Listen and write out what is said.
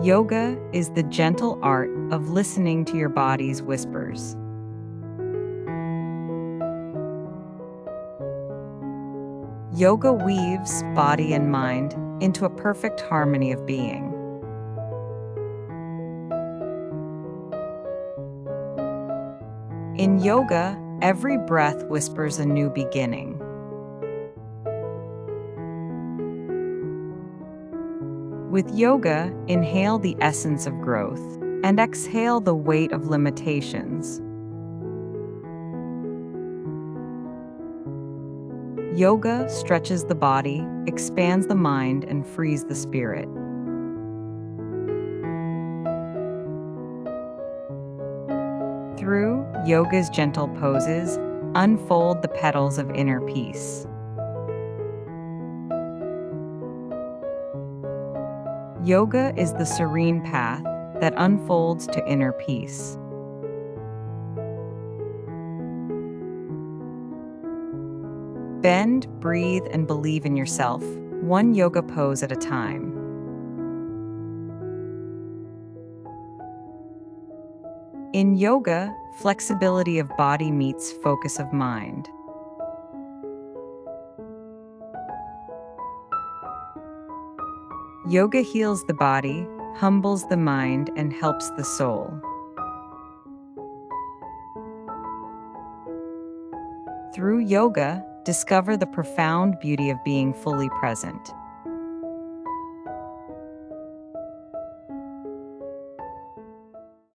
Yoga is the gentle art of listening to your body's whispers. Yoga weaves body and mind into a perfect harmony of being. In yoga, every breath whispers a new beginning. With yoga, inhale the essence of growth and exhale the weight of limitations. Yoga stretches the body, expands the mind, and frees the spirit. Through yoga's gentle poses, unfold the petals of inner peace. Yoga is the serene path that unfolds to inner peace. Bend, breathe, and believe in yourself, one yoga pose at a time. In yoga, flexibility of body meets focus of mind. Yoga heals the body, humbles the mind, and helps the soul. Through yoga, discover the profound beauty of being fully present.